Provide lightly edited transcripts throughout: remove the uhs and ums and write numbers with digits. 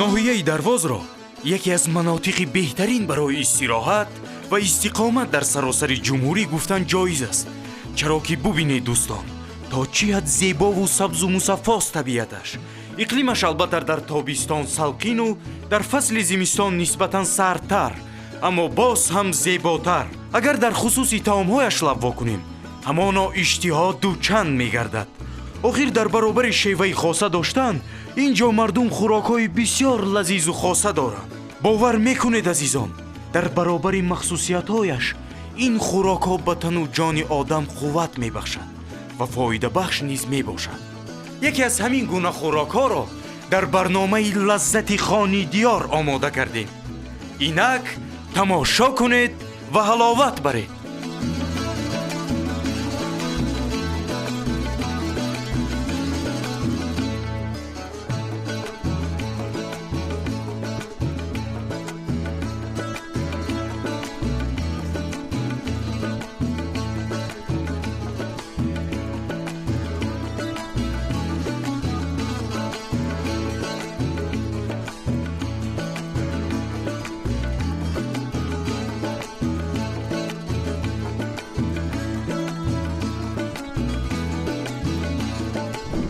ноҳияи дарвозро яке аз манотиқи беҳтарин барои истироҳат ва истиқомат дар саросари ҷумҳурӣ гуфтан ҷоиз аст, чаро ки бубинед дӯстон, то чӣ ҳад зебову сабзу мусаффост табиаташ. иқлимаш албатта дар тобистон салқину дар фасли зимистон нисбатан сардтар, аммо боз ҳам зеботар. агар дар хусуси таомҳояш лаб вокунем, ҳамоно иштиҳо дучанд мегардад. охир дар баробари шеваи хоса доштан, ин ҷо мардум хӯрокҳои бисёр лазизу хоса доранд. бовар мекунед азизон, дар баробари махсусиятҳояш ин хӯрокҳо ба тану ҷони одам қувват мебахшад ва фоидабахш низ мебошад. яке аз ҳамин гуна хӯрокҳоро дар барномаи лаззати хони диёр омода кардем. инак тамошо кунед ва ҳаловат баред.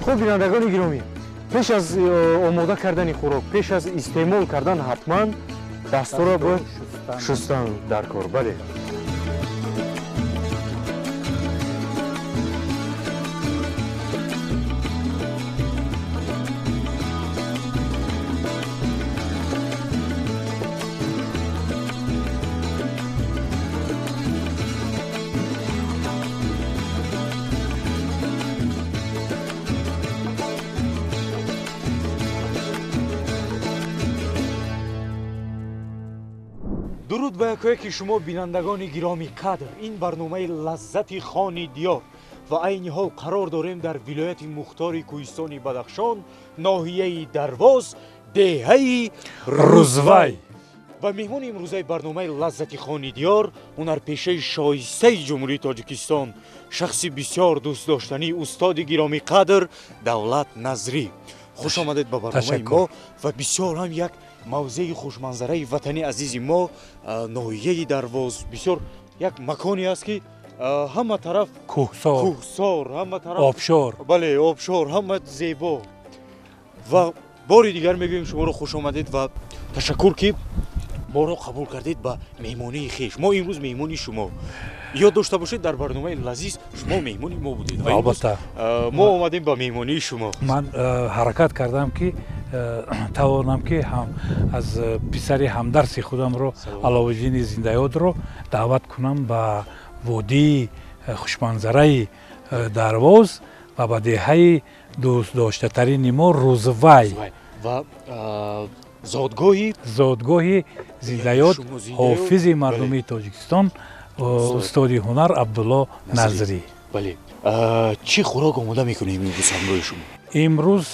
خب بینندگان گرامی، پیش از آماده کردن خوراک، پیش از استعمال کردن حتما دست‌ها را باید شستن در کار. بله. дуруд ба якояки шумо бинандагони гироми қадр. ин барномаи лаззати хони диёр ва айни ҳол қарор дорем дар вилояти мухтори кӯҳистони Бадахшон, ноҳияи Дарвоз, деҳаи Рӯзвай. ва меҳмони имрӯзаи барномаи лаззати хони диёр, ҳунарпешаи шоистаи ҷумҳурии Тоҷикистон, шахси бисёр дӯстдоштанӣ, устоди гироми қадр Давлат Назрӣ. хуш омадед ба барномаи мо ва бисёр ҳам як мавзеи хушманзараи ватани азизи мо, ноҳияи Дарвоз бисёр як маконе аст ки ҳама тараф кӯҳсор, ҳама тараф обшор, бале обшор, ҳама зебо. ва бори дигар мегӯем шуморо хуш омадед ва ташаккур ки моро қабул кардед ба меҳмонии хеш. мо имрӯз меҳмони шумо. ёд дошта бошед дар барномаи лазиз шумо меҳмони мо будед. албатта мо омадем ба меҳмонии шумо. ман ҳаракат кардам ки тавонам ки аз писари ҳамдарси худамро аловиддини зиндаёдро даъват кунам ба водии хушманзараи Дарвоз ва ба деҳаи дӯстдоштатарини мо Рӯзвай ва зодгоҳи зиндаёд ҳофизи мардумии Тоҷикистон, устоди ҳунар Абдулло Назрӣ. бале чӣ хӯрок омода мекунем имрӯз ҳамроҳи шумо? имрӯз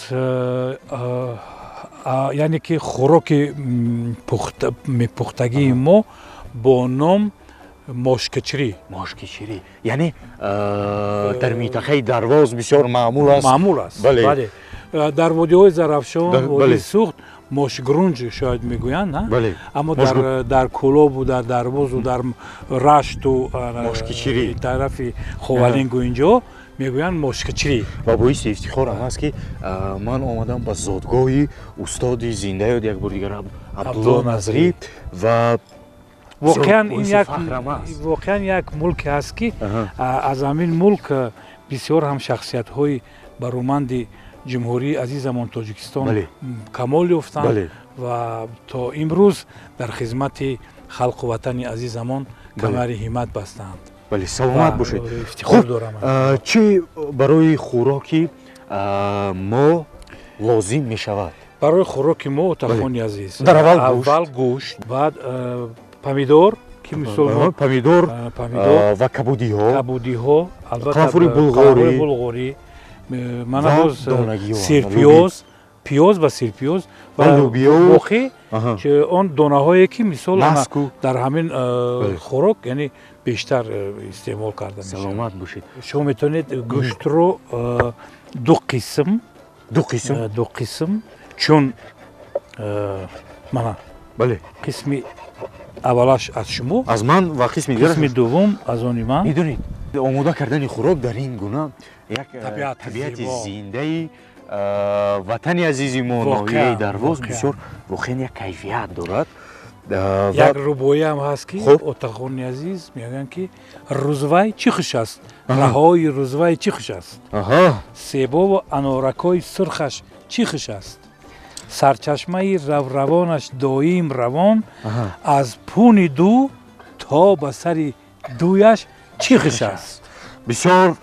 яъне ки хӯроки пухтагии мо бо ном мошкичрӣ. яъне дар минтақаи Дарвоз бисёр маъмул аст. бале дар водиҳои Зарафшон, водии Суғд мошгрунҷ шояд мегӯянд, аммо дар Кӯлобу, дар Дарвозу, дар Рашту, тарафи Ховалингу инҷо мегӯянд мошкичрӣ. ва боиси ифтихорам аст ки ман омадам ба зодгоҳи устоди зиндаёд як бори дигар Абдулло Назрӣ ва воқеан як мулке ҳаст ки аз ҳамин мулк бисёр ҳам шахсиятҳои бароманди ҷумҳурии азизамон Тоҷикистон камол ёфтанд ва то имрӯз дар хизмати халқу ватани азизамон камари ҳиммат бастанд. бале саломат бошед. ифтихор дорам. чӣ барои хӯроки мо лозим мешавад? барои хӯроки мо отахони азиз, аввал гӯшт, баъд помидор ки мисол помидор ва кабудиҳо, албатта булғорӣ, манабоз сирпиёз, пиёз ба сирпиёз ва боқӣ ки он донаҳое ки мисол дар ҳамин хӯрок яъне бештар истеъмол карда мешавад. саломат бошед. шумо метавонед гӯштро ду қисм чун мана бале. қисми аввалаш аз шумо, аз ман ва қисми дигар қисми дуввум аз они ман. медонед омода кардани хӯрок дар ин гуна як Табиати табиати зебо. зиндаи ватани азизи мо ноҳияи дарвоз бисёр воқеан як кайфият дорад. як рубоиам ҳаст ки Хуб. отақони азиз мегӯянд ки рӯзвай чӣ хуш аст, раҳои рӯзвай чӣ хуш аст, аҳа себову аноракҳои сурхаш чӣ хуш аст, сарчашмаи равравонаш доим равон аз пуни ду то ба сари дуяш чӣ хуш аст. бисёр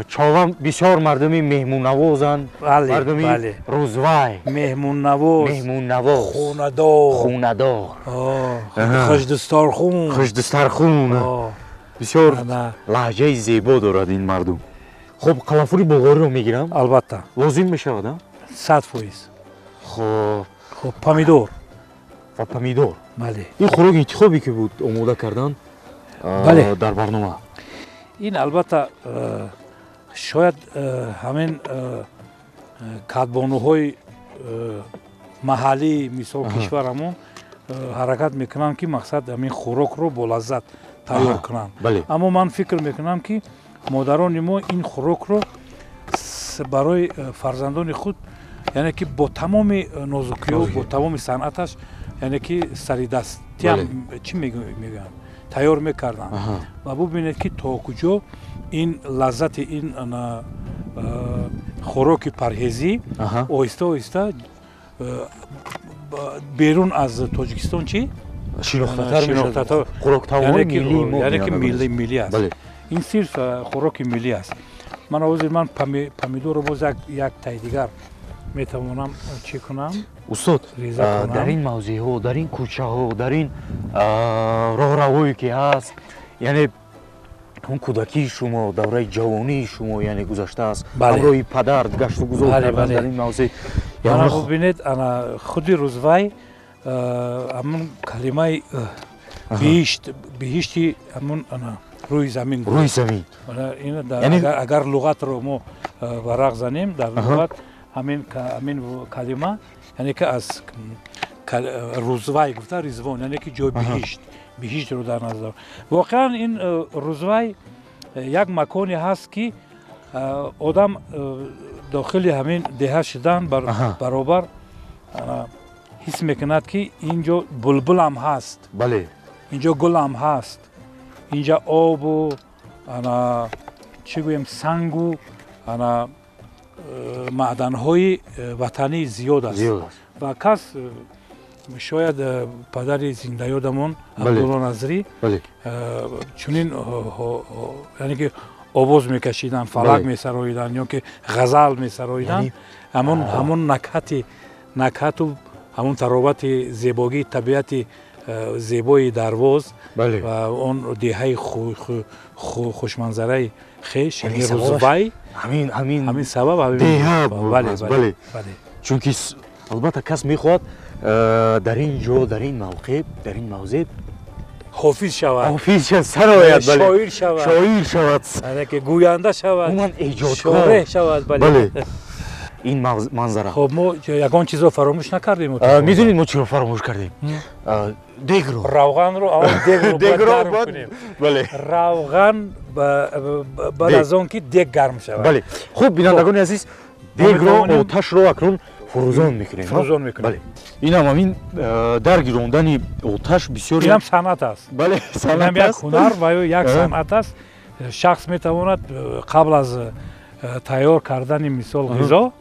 чолам бисёр мардуми меҳмуннавозанд, Бале, мардуми бале. рӯзвай, меҳмуннавоз, меҳмуннавоз, хунадор, хунадор, хушдустархун, хушдустархун. бисёр ана лаҳҷаи зебо дорад ин мардум. хуб қалафури булғориро мегирам, албатта лозим мешавад? 100%. хуб хуб помидор, ва помидор. бале. ин хӯрок интихобе ки буд омода кардан Бале. дар барнома. ин албатта шояд ҳамин кадбонуҳои маҳаллии мисол кишварамон ҳаракат мекунанд ки мақсад ҳамин хӯрокро болаззат тайёр кунанд. бале. аммо ман фикр мекунам ки модарони мо ин хӯрокро барои фарзандони худ яъне ки бо тамоми нозукиё бо тамоми санъаташ яъне ки сари дастиам чӣ мегӯянд тайёр мекарданд ва бубинед ки то куҷо ин лаззати ин хӯроки парҳезӣ оҳиста оҳиста берун аз тоҷикистон чӣ шинохтатар шинохтатар хӯроктаомони миллии мо яъне ки миллӣ аст. бале. ин сирф хӯроки миллӣ аст. ман ҳозир ман помидорро боз як тай дигар метавонам чӣ кунам устод риза кунам. дар ин мавзеъҳо дар ин кӯчаҳо дар ин роҳравое ки ҳаст яъне он кӯдакии шумо давраи ҷавонии шумо яъне гузаштааст Бале. ҳамроҳи падар гашту гузор Бале, кардан бале. дар ин мавзеъ мана бубинед ана худи рӯзвай ҳамун калимаи биҳишти ҳамун рӯи замин рӯи замин Яъне- агар луғатро мо варақ занем дар луғат ҳамин калима яъне ки аз рӯзвай гуфта ризвон яъне ки ҷои биҳиштро дар назар. воқеан ин рӯзвай як маконе ҳаст ки одам дохили ҳамин деҳа шудан баробар ҳис мекунад ки инҷо булбулам ҳаст, бале инҷо гулам ҳаст, инҷа обу чӣ гӯем сангу маъданҳои ватанӣ зиёд аст ва кас шояд падари зиндаёдамон абдулло назрӣ чунин яъне ки овоз мекашиданд, фалак месароиданд ё ки ғазал месароиданд, ҳамон накҳату ҳамон таробати зебогии табиати зебои дарвоз ва он деҳаи хушманзараи хеш яъне рӯзвай ҳамин сабаб деҳа чунки албатта кас мехоҳад дар ин ҷо дар ин мавқеъ дар ин мавзеъ ҳофиз шавад, сарояд шоир шавад яъне ки гӯянда шавад, умуман эҷодкор шореҳ шавад. бале. ин манзара хоб мо ягон чизро фаромӯш накардем. медонед мо чиро фаромӯш кардем дегро равғанро дегро бале равған баъд аз он ки дег гарм шавад. бале хуб бинандагони азиз дегро оташро акнун фурӯзон мекунем. инам ҳамин дар гирондани оташ бисёр инам санъат аст. бале инам як ҳунар ва ё як санъат аст. шахс метавонад қабл аз тайёр кардани мисол ғизо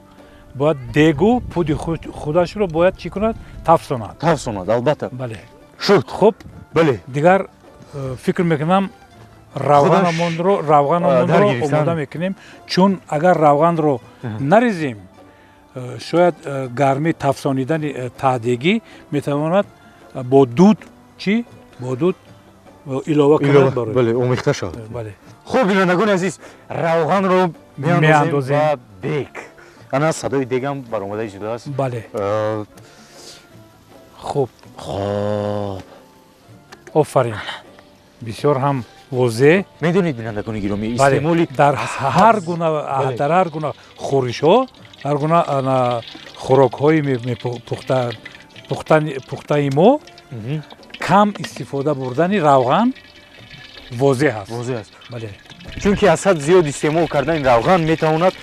бояд дегу пуди худашро бояд чӣ кунад тафсонад албатта. бале шуд хуб бале дигар фикр мекунам равғанамонро омода мекунем чун агар равғанро нарезем шояд гарми тафсонидани таҳдегӣ метавонад бо дуд чӣ бо дуд илова кунад бале омехта шавад. хуб бинандагони азиз равғанро меандозем ба дег. ана садои дегам баромада шудааст. бале хуб офарин бисёр ҳам возеҳ. медонед бинандагони гиромӣ истеъмоли дар ҳар гуна хӯришҳо ҳар гуна хӯрокҳои пухта пухтаи мо кам истифода бурдани равған возеҳ аст. Возеҳ аст. Бале. Чунки аз ҳад зиёд истеъмол кардани равған метавонад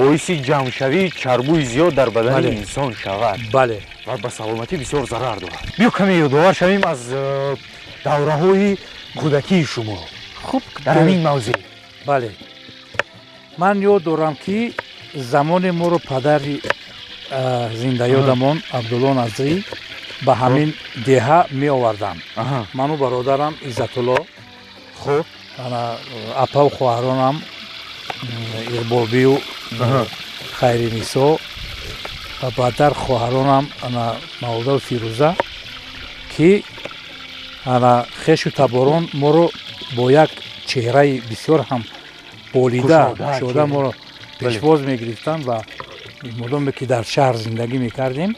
боиси ҷамъшавии чарбуи зиёд дар бадани Бале. инсон шавад Бале. ва ба саломатӣ бисёр зарар дорад. биё каме ёдовар шавем аз давраҳои кӯдакии шумо Хуб, дар ҳамин мавзеъ. бале. Ман ёд дорам ки замоне моро падари зиндаёдамон Абдулло Назрӣ ба ҳамин деҳа меоварданд. Аҳа. Ману бародарам Иззатулло, хуб апаву хоҳаронам Ирбобию Хайринисо ва баъдтар хоҳаронам Мавлудау Фирӯза ки хешу таборон моро бо як чеҳраи бисёр ҳам болида шуда моро пешвоз мегирифтанд ва мудоме ки дар шаҳр зиндагӣ мекардем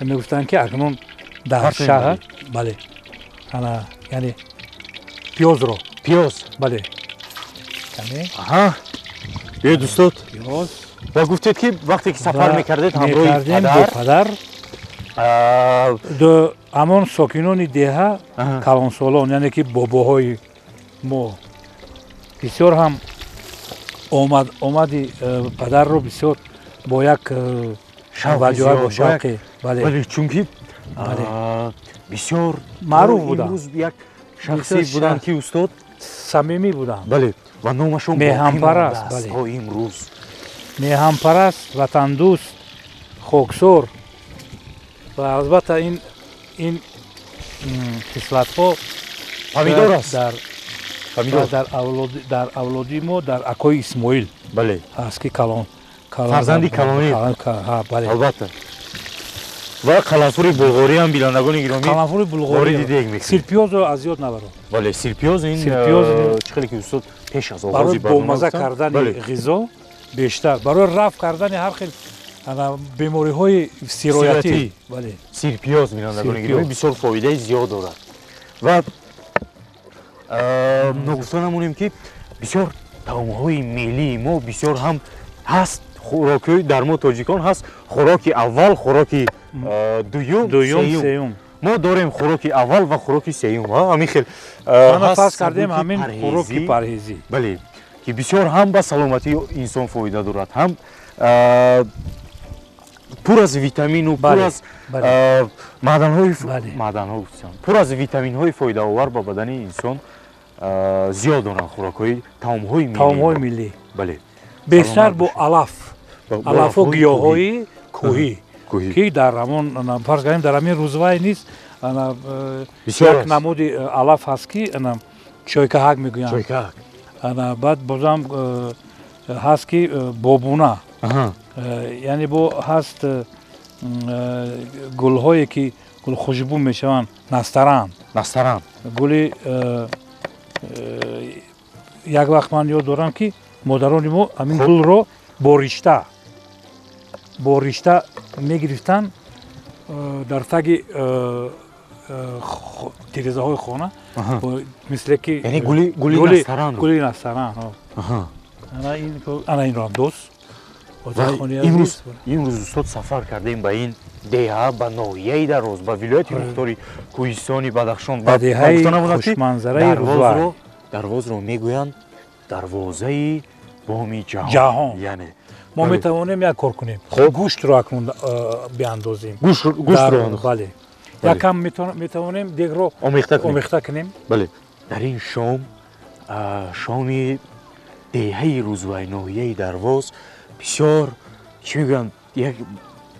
мегуфтанд ки акнун дар шаҳр бале яъне пиёзро пиёз бале каме аҳа биё дӯстод пиёз ва гуфтед ки вақте ки сафар мекардед ҳамроҳи мекардем бо падар ҳамон сокинони деҳа калонсолон яъне ки бобоҳои мо бисёр ҳам омади падарро бисёр бо як ваҷоҳат бо шавқе бале чунки бисёр маъруф буданд. имрӯз як шахсӣ буданд ки устод самимӣ буданд. бале ва номашон меҳампараст, боқӣ бале. мондаст то имрӯз. меҳампараст ватандӯст хоксор ва албатта ин хислатҳо помидор аст. помидор дар авлоди мо дар акои Исмоил бале ҳаст ки калон фарзанди калонӣ бале албатта ва қаланфури булғорӣ ҳам бинандагони гиромӣ қаланфури булғорӣ дег мекунед. сирпиёзро аз ёд набаро бале сирпиёз ин Сирпиёз чӣ хеле ки устод пеш аз барои оғози барнома бомаза гуфтам. кардани бале ғизо бештар барои рафт кардани ҳар хел бемориҳои сироятӣ бале сирпиёз бинандагони Сирпиёз. гиромӣ бисёр фоидаи зиёд дорад ва ногуфта намонем ки бисёр таомҳои миллии мо бисёр ҳам ҳаст. хӯрокҳои дар мо тоҷикон ҳаст хӯроки аввал хӯроки дуюм сеюм. мо дорем хӯроки аввал ва хӯроки сеюм ҳамин хел мана фарз кардем ҳамин хӯроки парҳезӣ бале ки бисёр ҳам ба саломатии инсон фоида дорад ҳам пур аз витамину пур аз маъданҳои пур аз витаминҳои фоидаовар ба бадани инсон зиёд доранд хӯрокҳои таомҳои миллӣ бале бештар бо алафу гиёҳҳои кӯҳӣ ки дар ҳамон фарз кардем дар ҳамин рӯзвай низ як намуди алаф ҳаст ки чойкаҳак мегӯянд баъд бозам ҳаст ки бобуна яъне бо ҳаст гулҳое ки гулхушбӯ мешаванд настаран гули як вақт ман ёд дорам ки модарони мо ҳамин гулро бо ришта мегирифтанд дар таги тирезаҳои хона мисле ки гули настаран ана инро ҳам дост имрӯз устод сафар кардем ба ин деҳа ба ноҳияи дароз ба вилояти мухтори кӯҳистони Бадахшон ба деҳаи хушманзараи Рӯзвай. дарвозро мегӯянд дарвозаи боми ҷаҳон яъне мо метавонем як кор кунем гӯштро акнун биандозем бале якам метавонем дегро омехта кунем бале дар ин шоми деҳаи Рӯзвай ноҳияи дарвоз бисёр чӣ мегӯянд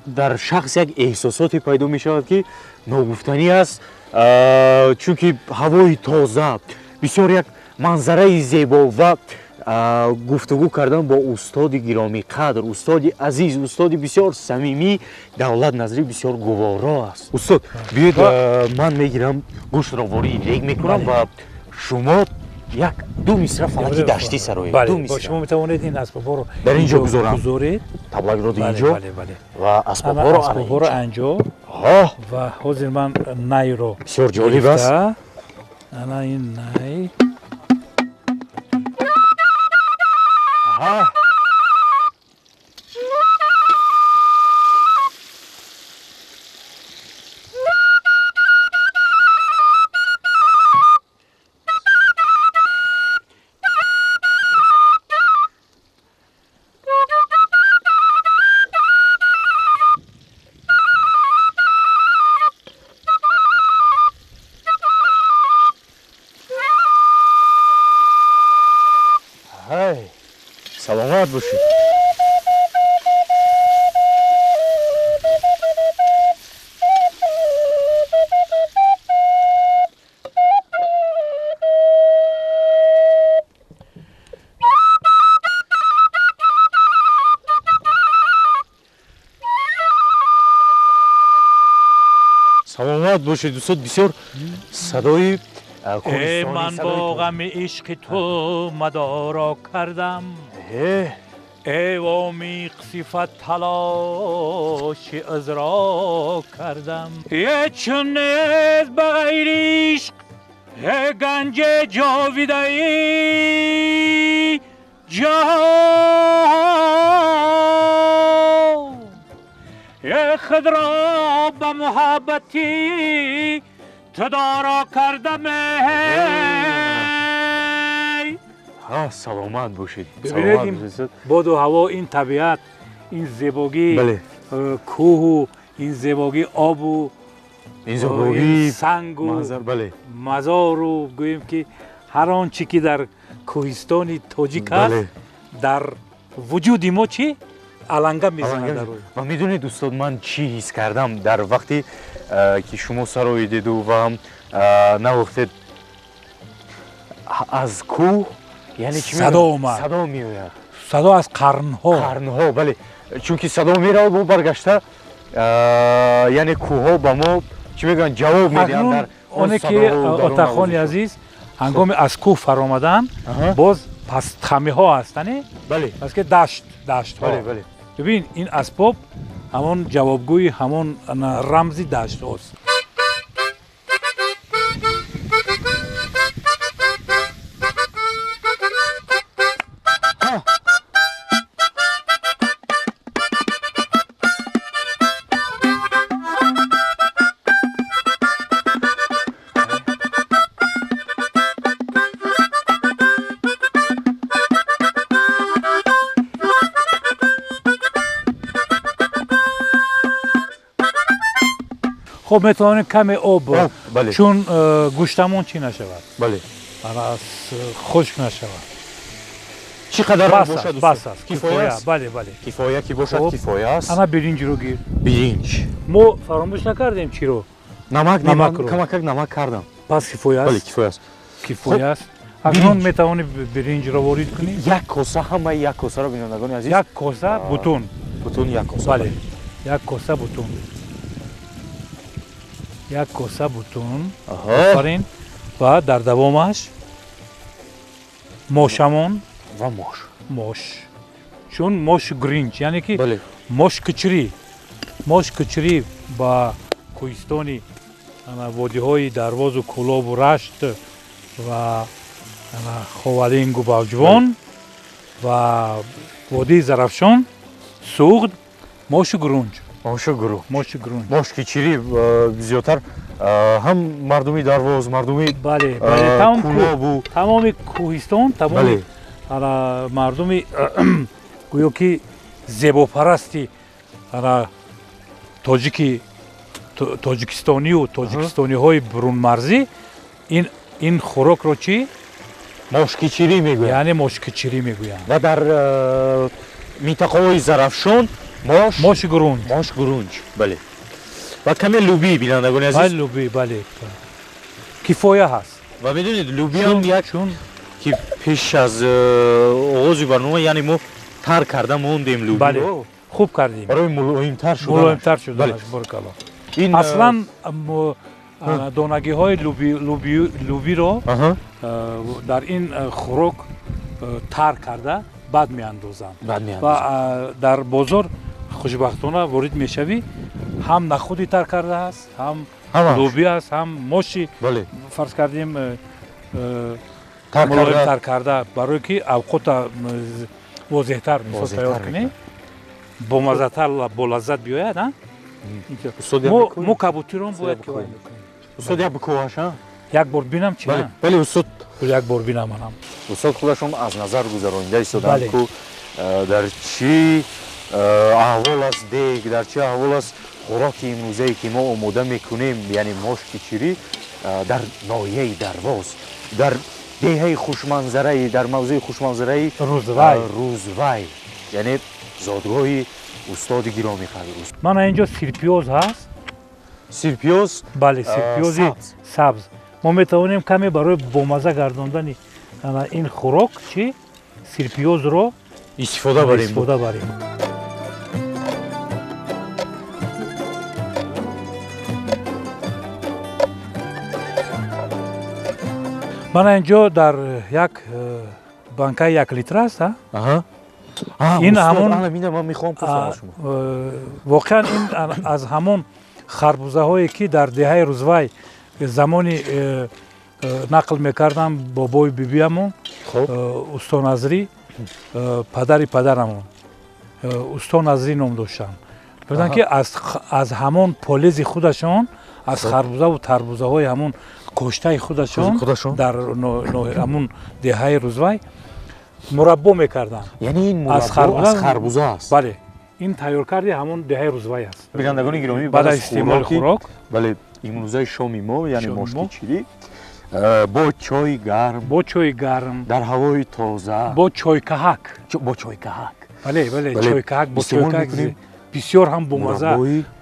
дар шахс як эҳсосоте пайдо мешавад ки ногуфтанӣ аст чунки ҳавои тоза бисёр як манзараи зебо ва гуфтугӯ кардан бо устоди гиромиқадр устоди азиз устоди бисёр самимӣ Давлат Назрӣ бисёр гуворо аст. устод биёед ман мегирам гӯштро вории дег мекунам ва шумо як ду мисра фалаки даштӣ сароед шумо метавонед ин асбобҳоро дар инҷо гузоред таблакро инҷо ва асбобҳоро анҷо ва ҳозир ман найро бисёр ҷолиб аст ана ин най саломат бошед. саломат бошед дӯстон. бисёр садои ای من با غم عشق تو مدارا کردم ای وامیق صفت تلاش ازرا کردم یه چون نیز بغیر عشق گنج جاویدهی جهان یه خود را به محبتی تدارا کردم саломат бошед. ببینید باد و هوا این طبیعت این زیبایی کوه این زیبایی آب و ин зебогӣ سنگ و бале مزار و گوییم که هر آنچه که در کوهستان تاجیک است در وجود ما چی аланга мезанад дар рӯй. ва медонед устод ман чӣ ҳис кардам дар вақте ки шумо сарои деду ва навохтед аз кӯҳ яъне чӣ садо омад. садо меояд. садо аз қарнҳо. қарнҳо бале. Чунки садо меравад бо баргашта яъне кӯҳҳо ба мо чӣ мегӯянд ҷавоб медиҳанд дар оне ки отахони азиз ҳангоми аз кӯҳ фаромадан боз пастхамиҳо ҳастане бале баски даштҳо. бале бале бибин ин асбоб ҳамон ҷавобгӯи ҳамон рамзи даштҳост. خب میتوانیم کمی آب بله. چون گوشتمون چی نشود бале خشک نشود. чӣ қадар бошад بس است кифоя کفایه. بله بله кифоя ки бошад خب. кифоя аст. انا برنج رو گیر. биринҷ ما فراموش نکردیم چی رو. намак намак ро. камакак намак кардам. پس کفایه бале است. кифоя аст. کفایه است. اکنون میتوانی برنج رو وارد کنی. як коса ҳамаи як косаро бинандагони азиз یک کاسه بوتون. бутун як коса بله یک کاسه بوتون. یک کاسه بوتون. аҳо آفرین. و در دوامش ماشمون ва мош мош чун мош гринч яъне ки бале мош кичрӣ ба кӯҳистони водиҳои дарвозу кӯлобу рашт ва ховалингу балҷувон ва водии зарафшон суғд мошу гурунҷ мошу гуру мошу гурунҷ мош ки чирӣ зиёдтар ҳам мардуми дарвоз мардуми бале бале кӯлобу тамоми кӯҳистон тамоми бале мардуми гӯё ки зебопарасти тоҷикистонию тоҷикистониҳои бурунмарзӣ ин хӯрокро чӣ мошкичирӣ мегӯянд яъне мошкичирӣ мегӯянд ва дар минтақаҳои зарафшон моши гурунҷ мош гурунҷ бале ва каме луби бинандагони азиз луби бале кифоя ҳаст ва медонед лубиам як чун ки пеш аз оғози барнома яъне мо тар карда мондем бале лубиро хуб кардем барои мулоимтар мулоимтар бале. шуданаш боркалло ин аслан донагиҳои лубиро аҳа дар ин хӯрок тар карда бад меандозанд ва дар бозор хушбахтона ворид мешавӣ ҳам нахуди тар карда аст ҳам луби аст ҳам моши бале фарз кардем мулоим тар карда барое ки авқота возеҳтар мисол тайёр кунӣ бомаззатар бо лаззат биёяд мо кабутирон бояд ки вай мекунем устод як бикӯҳаш як бор бинам чи на бале устод як бор бинам манам устод худашон аз назар гузаронида истоданд ку дар чӣ аҳвол аст дег дар чӣ аҳвол аст хӯроки имрӯзае ки мо омода мекунем яъне мошки чирӣ дар ноҳияи дарвоз дар деҳаи хушманзараи дар мавзӯи хушманзараи Рӯзвай, яъне зодгоҳи устоди гиромӣ қадр. мана инҷо сирпиёз ҳаст. Сирпиёз? бале, сирпиёзи сабз. мо метавонем каме барои бомаза гардондани ин хӯрок чӣ сирпиёзро истифода барем. мана инҷо дар як банкаи 1 литр аст. ин ҳамон воқеан ин аз ҳамон харбузаҳое ки дар деҳаи Рӯзвай замони нақл мекардам бобои бибиамон усто Назрӣ, падари падарамон усто Назрӣ ном доштанд. гуфтанд ки аз ҳамон полези худашон аз харбузаву тарбузаҳои ҳамон коштаи худашон дар ҳамон деҳаи Рӯзвай мураббо мекарданд. яъне ин мураббо аз харбуза аст? бале, ин тайёркарди ҳамон деҳаи Рӯзвай аст. бинандагони гиромӣ, баъд аз истеъмоли хӯрок, бале, имрӯзаи шоми мо, яъне мошки чилӣ бо чойи гарм, дар ҳавои тоза, бо чойкаҳак, бале, чойкаҳак бо чойкаҳак бисёр ҳам бомаза,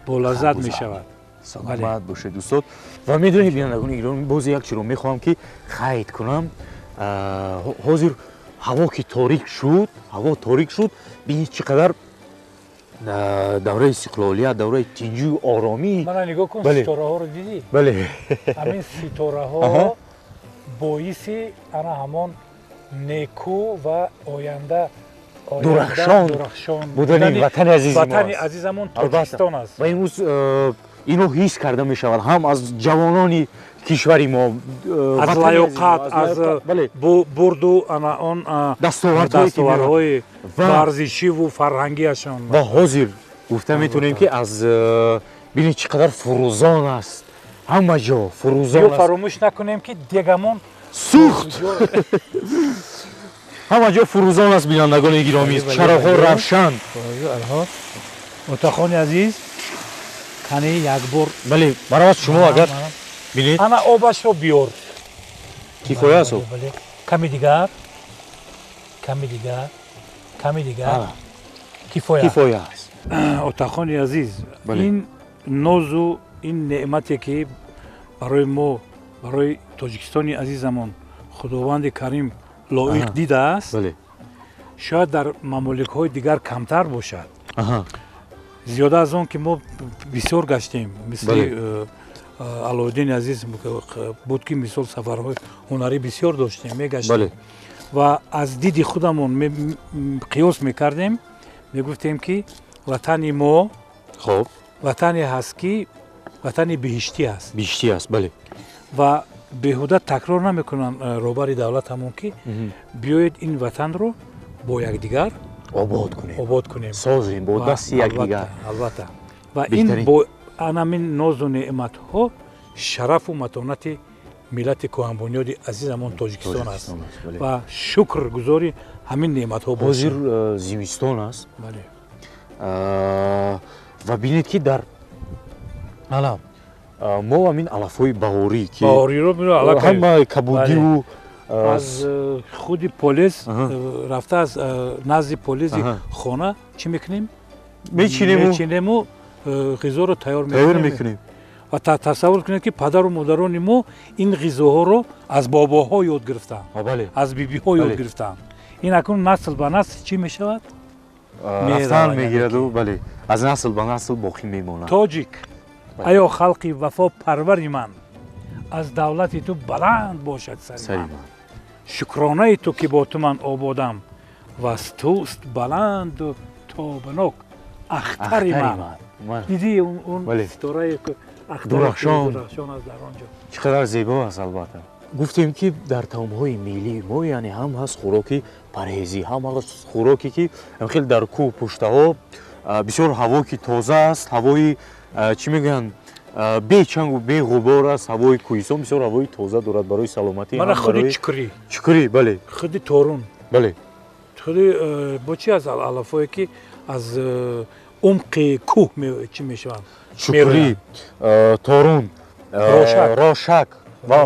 болаззат мешавад. саломат бошед устод. ва медонед бинандагони гиромӣ, бозе як чиро мехоҳам ки қайд кунам. ҳозир ҳаво ки торик шуд, бинед чӣ қадар давраи истиқлолият, давраи тинҷу оромӣ. мана нигоҳ кун, ситораҳоро дидӣ? бале, ҳамин ситораҳо боиси ана ҳамон некӯ ва оянда дурахшон будани ватани азизамон Тоҷикистон аст. ва имрӯз ино ҳис карда мешавад ҳам аз ҷавонони кишвари мо, аз лаёқат, аз бурду он дастовардҳои варзишиву фарҳангиашон. ва ҳозир гуфта метавонем ки аз бинед чӣ қадар фурӯзон аст, ҳама ҷо фурӯзон аст. фаромӯш накунем ки дегамон сӯхт, ҳама ҷо фурӯзон аст. бинандагони гиромӣ, чароғҳо равшан. отақони азиз, кани якбор бале, барои шумо агар бинед ана обашро биёр. кифоя аст. ками дигар кифоя аст. отақони азиз, ин нозу ин неъмате ки барои мо, барои Тоҷикистони азизамон худованди карим лоиқ дидааст, шояд дар мамоликҳои дигар камтар бошад. зиёда аз он ки мо бисёр гаштем, мисли Алоиддини азиз буд ки мисол сафарҳои ҳунарӣ бисёр доштем, мегаштем ва аз диди худамон қиёс мекардем, мегуфтем ки ватани мо ватане ҳаст ки ватани биҳиштӣ аст. ва беҳуда такрор намекунам роҳбари давлатамон ки биёед ин ватанро бо якдигар обод кунем, созем бо дасти якдигар. албатта. ва ин бо анамин нозу неъматҳо шарафу матонати миллати кӯҳанбунёди азизамон Тоҷикистон аст ва шукргузори ҳамин неъматҳо бошем. ҳозир зимистон аст ва бинед ки дар мо ҳамин алафҳои баҳорӣ ки баҳориро ҳама кабудиву аз худи полез рафта аз назди полези хона чӣ мекунем? мечинему ғизоро тайёр мекунем. ва тасаввур кунед ки падару модарони мо ин ғизоҳоро аз бобоҳо ёд гирифтанд, аз бибиҳо ёд гирифтанд. ин акнун насл ба насл чӣ мешавад? рафтан мегираду, бале, аз насл ба насл боқӣ мемонад. тоҷик, аё халқи вафо парвари ман, аз давлати ту баланд бошад сари ман. шукронаи ту ки бо ту ман ободам, ваз туст баланду тобанок ахтари ман. дидӣ он ситораи дурахшон аст дар он ҷо. чӣ қадар зебо аст. албатта гуфтем ки дар таомҳои миллии мо яъне ҳам ҳаст хӯроки парҳезӣ, ҳам ҳаст хӯроке ки хеле дар кӯҳ пуштаҳо бисёр ҳаво ки тоза аст, ҳавои чӣ мегӯянд бечангу беғубор аст, ҳавои кӯҳистон бисёр ҳавои тоза дорад барои саломатӣ. мана худи чукрӣ, бале, худи торун, бале, худи бо чӣ аз алафое ки аз умқи кӯҳ чӣ мешаванд? чукрӣ, торун, рошак ва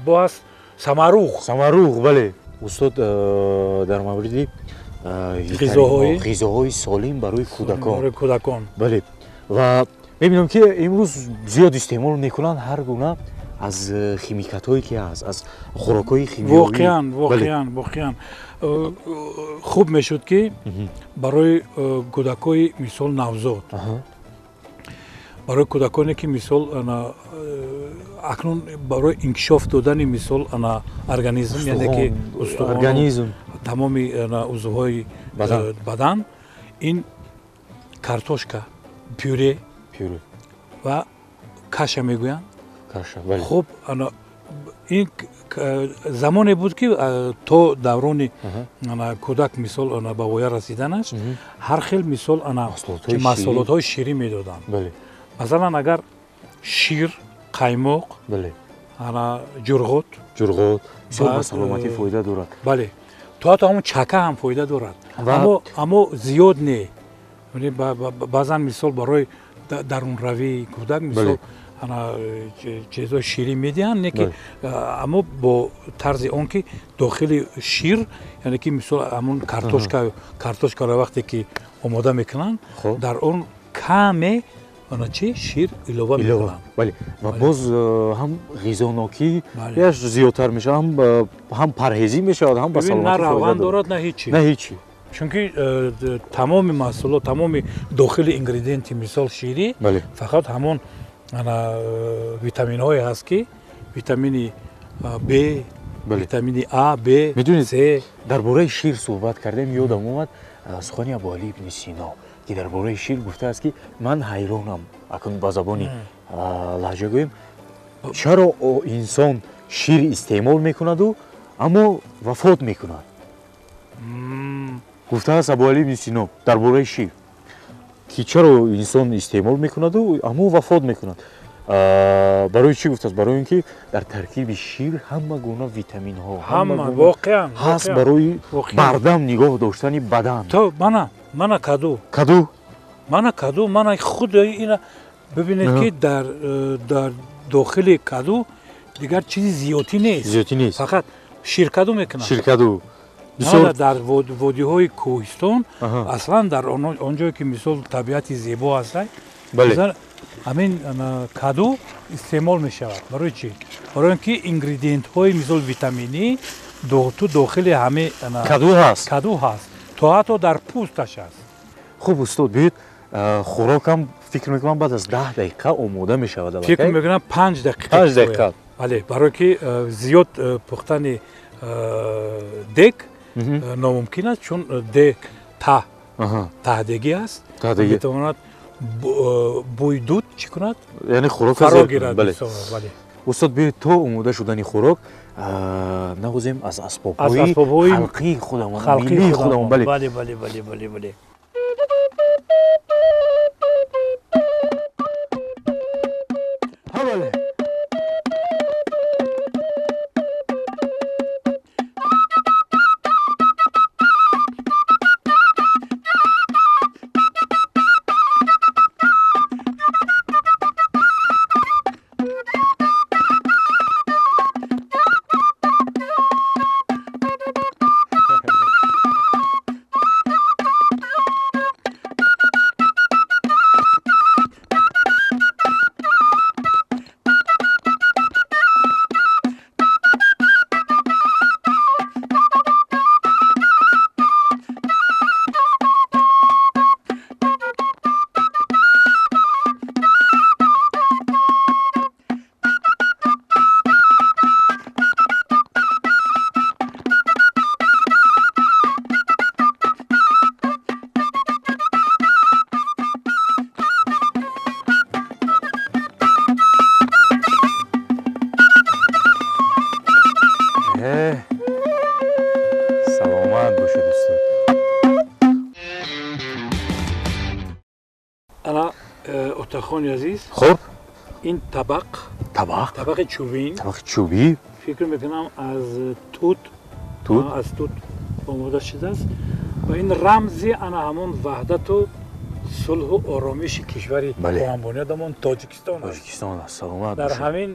باز سماروخ самарух бале устод дар мавриди ғизоҳои солим барои кӯдакон бале ва мебинам ки имрӯз зиёд истеъмол мекунанд ҳар гуна аз химикатҳое ки ҳаст аз хӯрокҳои химиёвӣ воқеан хуб мешуд ки барои кӯдакои мисол навзод барои кӯдаконе ки мисол акнун барои инкишоф додани мисол организм яъне ки устувон тамоми узвҳои бадан ин картошка пюре ва каша мегӯянд хуб ин замоне буд ки то даврони кӯдак мисол ба воя расиданаш ҳар хел мисол маҳсулотҳои ширӣ медоданд масалан агар шир қаймоқ ҷурғот ба саломатӣ фоида дорад бале то ҳатто ҳамон чака ҳам фоида дорад аммо зиёд не баъзан мисол барои дарунравии кӯдак мисол чизҳои ширӣ медиҳанд не ки аммо бо тарзи он ки дохили шир яъне ки мисол ҳамон картошкаро вақте ки омода мекунанд дар он каме шир илова мекунанд ва боз ҳам ғизонокӣ яш зиёдтар мешавад ҳам парҳезӣ мешавад ҳам ба саломатӣ на равған дорад на ҳичи чунки тамоми маҳсулот тамоми дохили ингредиенти мисол ширӣ фақат ҳамон витаминҳое ҳаст ки витамини б витамини а б медонед с дар бораи шир суҳбат кардем ёдам омад сухани абуалӣ ибни сино ки дар бораи шир гуфтааст ки ман ҳайронам акнун ба забони лаҳҷа гӯем чаро инсон шир истеъмол мекунаду аммо вафот мекунад гуфтааст абуалӣ ибни сино дар бораи шир ки чаро инсон истеъмол мекунаду аммо вафот мекунад барои чӣ гуфтааст барои ин ки дар таркиби шир ҳама гуна витаминҳо ҳаст барои бардам нигоҳ доштани бадан то мана каду мана худ ина бибинед ки дар дохили каду дигар чизи зиёдӣ нест фақат ширкаду мекунанд дар водиҳои кӯҳистон аслан дар он ҷое ки мисол табиати зебо аст ҳамин каду истеъмол мешавад барои чӣ барои ин ки ингредиентҳои мисол витаминӣ ту дохили ҳаме каду ҳаст то ҳатто дар пӯсташ аст хуб устод биёед хӯрокам фикр мекунам баъд аз 10 дақиқа омода мешавад фикр мекунам 5 дақиқа бале барое ки зиёд пухтани дег номумкин аст чун дег таҳдегӣ аст метавонад бӯи дуд чӣ кунад яъне хӯрок фаро гирад устод биёед то омода шудани хӯрок навозем аз асбобҳои халқии худамон миллии худамон бале саломат бошед устод ана отахони азиз хуб ин табақи чӯбӣ фикр мекунам аз тут омода шудааст ва ин рамзи ана ҳамон ваҳдату сулҳу оромиши кишвари ҳамбониядамон тоҷикистон аст саломат дар ҳамин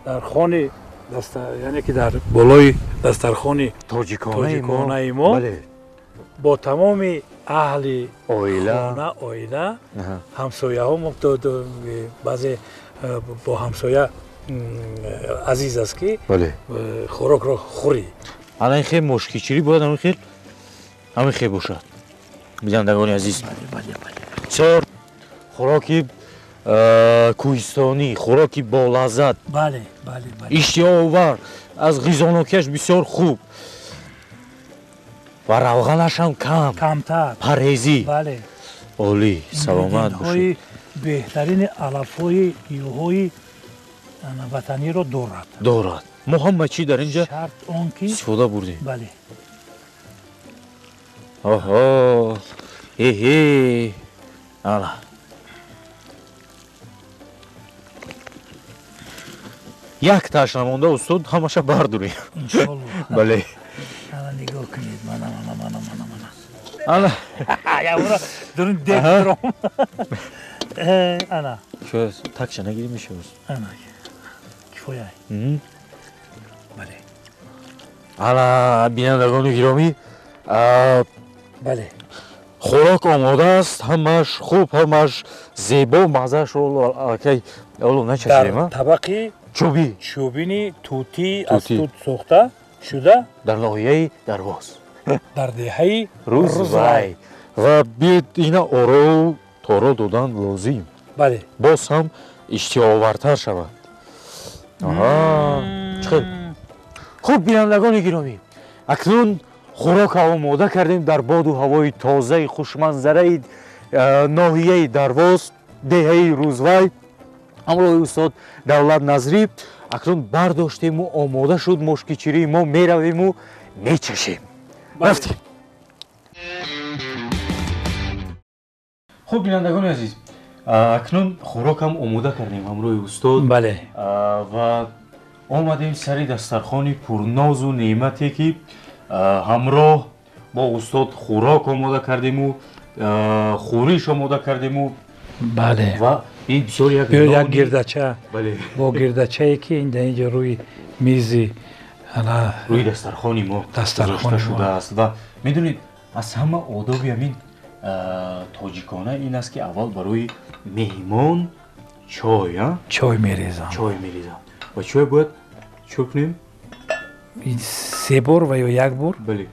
дар хони яъне ки дар болои дастархони тоҷиконаи тоҷиконаи мо бале бо тамоми аҳли оила хона оила Аҳа. ҳамсояҳо баъзе бо ҳамсоя азиз аст ки бале хӯрокро хӯрӣ. ана ин хел мошкичирӣ бояд ҳамин хел бошад бинандагони азиз бисёр хӯроки кӯҳистонӣ хӯроки болаззат бале бале бале иштиҳоовар аз ғизонокияш бисёр хуб ва равғанашам кам камтар парҳезӣ бале олӣ саломат бошед ингредиентҳои беҳтарини алафҳои гиёҳҳои ватаниро дорад мо ҳама чӣ дар ин ҷо шарт он ки истифода бурдем бале оҳо эҳе ана як таш намонда устод ҳамаша бардорем иншолло бале ана нигоҳ кунед мана ана явро дурин дектром ана шояд такча нагирӣ мешавад ана кифоя бале ана бинандагони гиромӣ бале хӯрок омода аст ҳамааш хуб ҳамааш зебо маззашро аллакай оло начашем дар табақи чӯбӣ чӯбини тӯтӣ аз тут сохта шуда дар ноҳияи дарвоз дар деҳаи рӯзвай ва биед ина орол торо додан лозим бале боз ҳам иштиҳоовартар шавад чихел хуб бинандагони гиромӣ акнун хӯрокро омода кардем дар боду ҳавои тозаи хушманзараи ноҳияи дарвоз деҳаи рӯзвай ҳамроҳи устод давлат назрӣ акнун бардоштему омода шуд мошкичирии мо меравему мечашем рафтем хуб бинандагони азиз акнун хӯрокам омода кардем ҳамроҳи устод бале ва омадем сари дастархони пурнозу неъмате ки ҳамроҳ бо устод хӯрок омода кардему хӯриш омода кардему бале ва ин бисёр як як гирдача бале бо гирдачае ки дар инҷо рӯи мизи рӯи дастархони мо дастархони мо шудааст ва медонед аз ҳама одоби ҳамин тоҷикона ин аст ки аввал барои меҳмон чой мерезам ва чой бояд чӯ кунем се бор ва ё як бор бале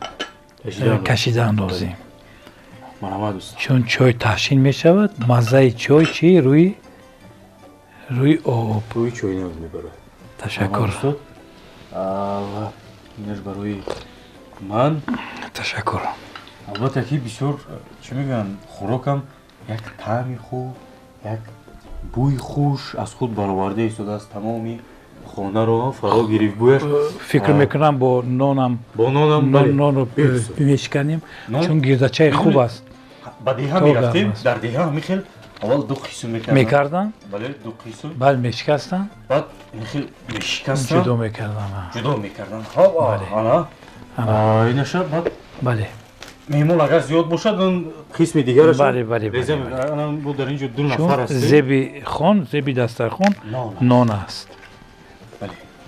кашида андозем марҳамат дӯст чун чой таҳшин мешавад маззаи чой чӣ рӯи об рӯи чойнав мебарад ташаккур ва инаш барои ман ташаккур албатта ки бисёр чӣ мегӯянд хӯрокам як таъми хуб як бӯи хуш аз худ бароварда истодааст тамоми хонаро фаро гирифт бӯяш фикр мекунам бо нонам нонро мешканем чун гирдачаи хуб аст ба деҳа мерафтем дар деҳа ҳамин хел аввал ду қисм мекардам бале ду қисм баъд мешикастам баъд ин хел мешикастам ҷудо мекардам ана инаша баъд бале меҳмон агар зиёд бошад он қисми дигараш бале бо дар ин ҷо ду нафар ҳастем зеби дастархон нон аст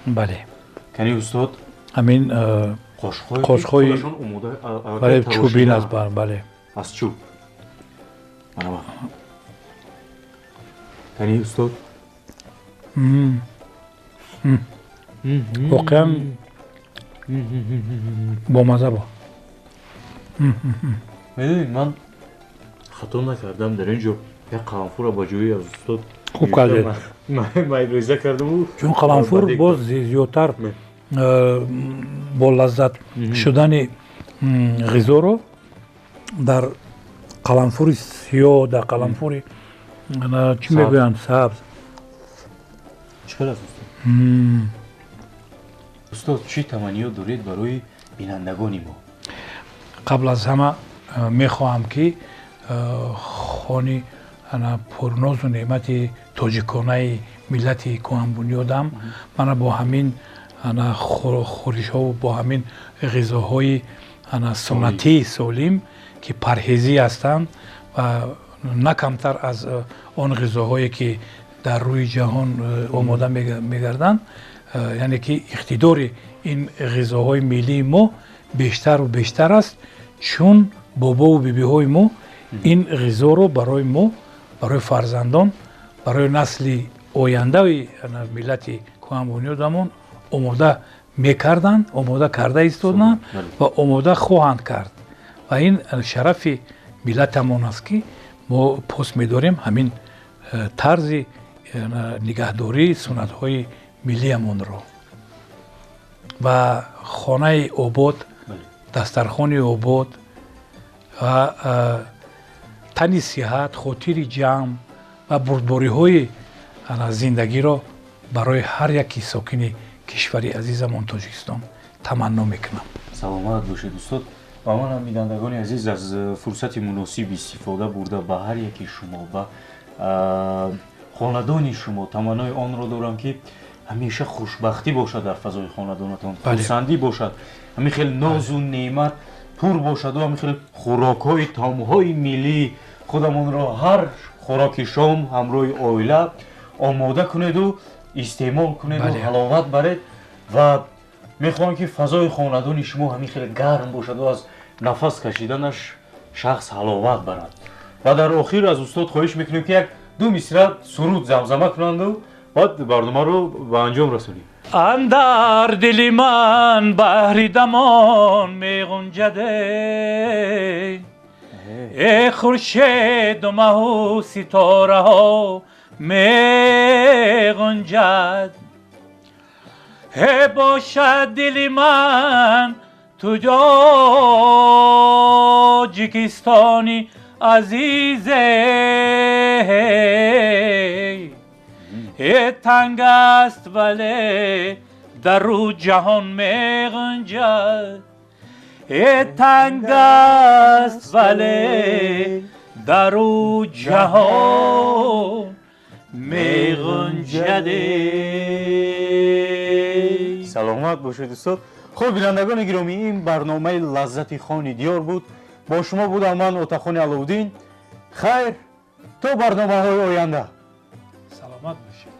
бале кани устод ҳамин қошҳои бале чӯбин аст бале аз чӯб кани устод воқеан бомазза бо медонед ман хато накардам дар ин ҷо як қаламфурро ба ҷои аз устод хуб кардед майреза кардаму чун қаламфур боз зиёдтар бо лаззат шудани ғизоро дар қаламфури сиёҳ дар қаламфури чӣ мегӯянд сабз чиқадр аст устод чӣ таманниёт доред барои бинандагони мо қабл аз ҳама мехоҳам ки хони пурнозу неъмати тоҷиконаи миллати кӯҳанбунёдам мана бо ҳамин хӯришҳо бо ҳамин ғизоҳои суннатии солим ки парҳезӣ ҳастанд ва на камтар аз он ғизоҳое ки дар рӯи ҷаҳон омода мегарданд яъне ки иқтидори ин ғизоҳои миллии мо бештару бештар аст, чун бобову бибиҳои мо ин ғизоро барои мо, барои фарзандон, барои насли ояндаи миллати кӯҳанбунёдамон омода мекарданд, омода карда истоданд ва омода хоҳанд кард. Ва ин шарафи миллатамон аст ки мо пост медорем ҳамин тарзи нигаҳдории суннатҳои миллиамонро. ва хонаи обод, дастархони обод ва тани сиҳат, хотири ҷамъ ва бурдбориҳои зиндагиро барои ҳар яки сокини кишвари азизамон Тоҷикистон таманно мекунам. саломат бошед устод. ва манам бинандагони азиз аз фурсати муносиб истифода бурда ба ҳар яки шумо ба хонадони шумо таманнои онро дорам ки ҳамеша хушбахтӣ бошад дар фазои хонадонатон, хурсандӣ бошад, ҳамин хел нозу неъмат пур бошаду ҳамин хел хӯрокҳои таомҳои миллии худамонро ҳар хӯроки шом ҳамроҳи оила омода кунеду истеъмол кунеду ҳаловат баред. ва мехоҳам ки фазои хонадони шумо ҳамин хел гарм бошаду аз нафас кашиданаш шахс ҳаловат барад. ва дар охир аз устод хоҳиш мекунем ки як ду мисра суруд замзама кунанду баъд барномаро ба анҷом расонем. андар дили ман баҳри дамон меғунҷаде хуршеду маҳу ситораҳо меғунҷад бошад дили ман ту ҷоҷикистони азизе танг аст вале дару ҷаҳон меғунҷад танг аст вале дару ҷаҳон меғунҷаде. саломат бошед устод. хуб бинандагони гиромӣ, ин барномаи лаззати хони диёр буд. бо шумо будам ман Отахони Аловдин. хайр то барномаҳои оянда. саломат бошед.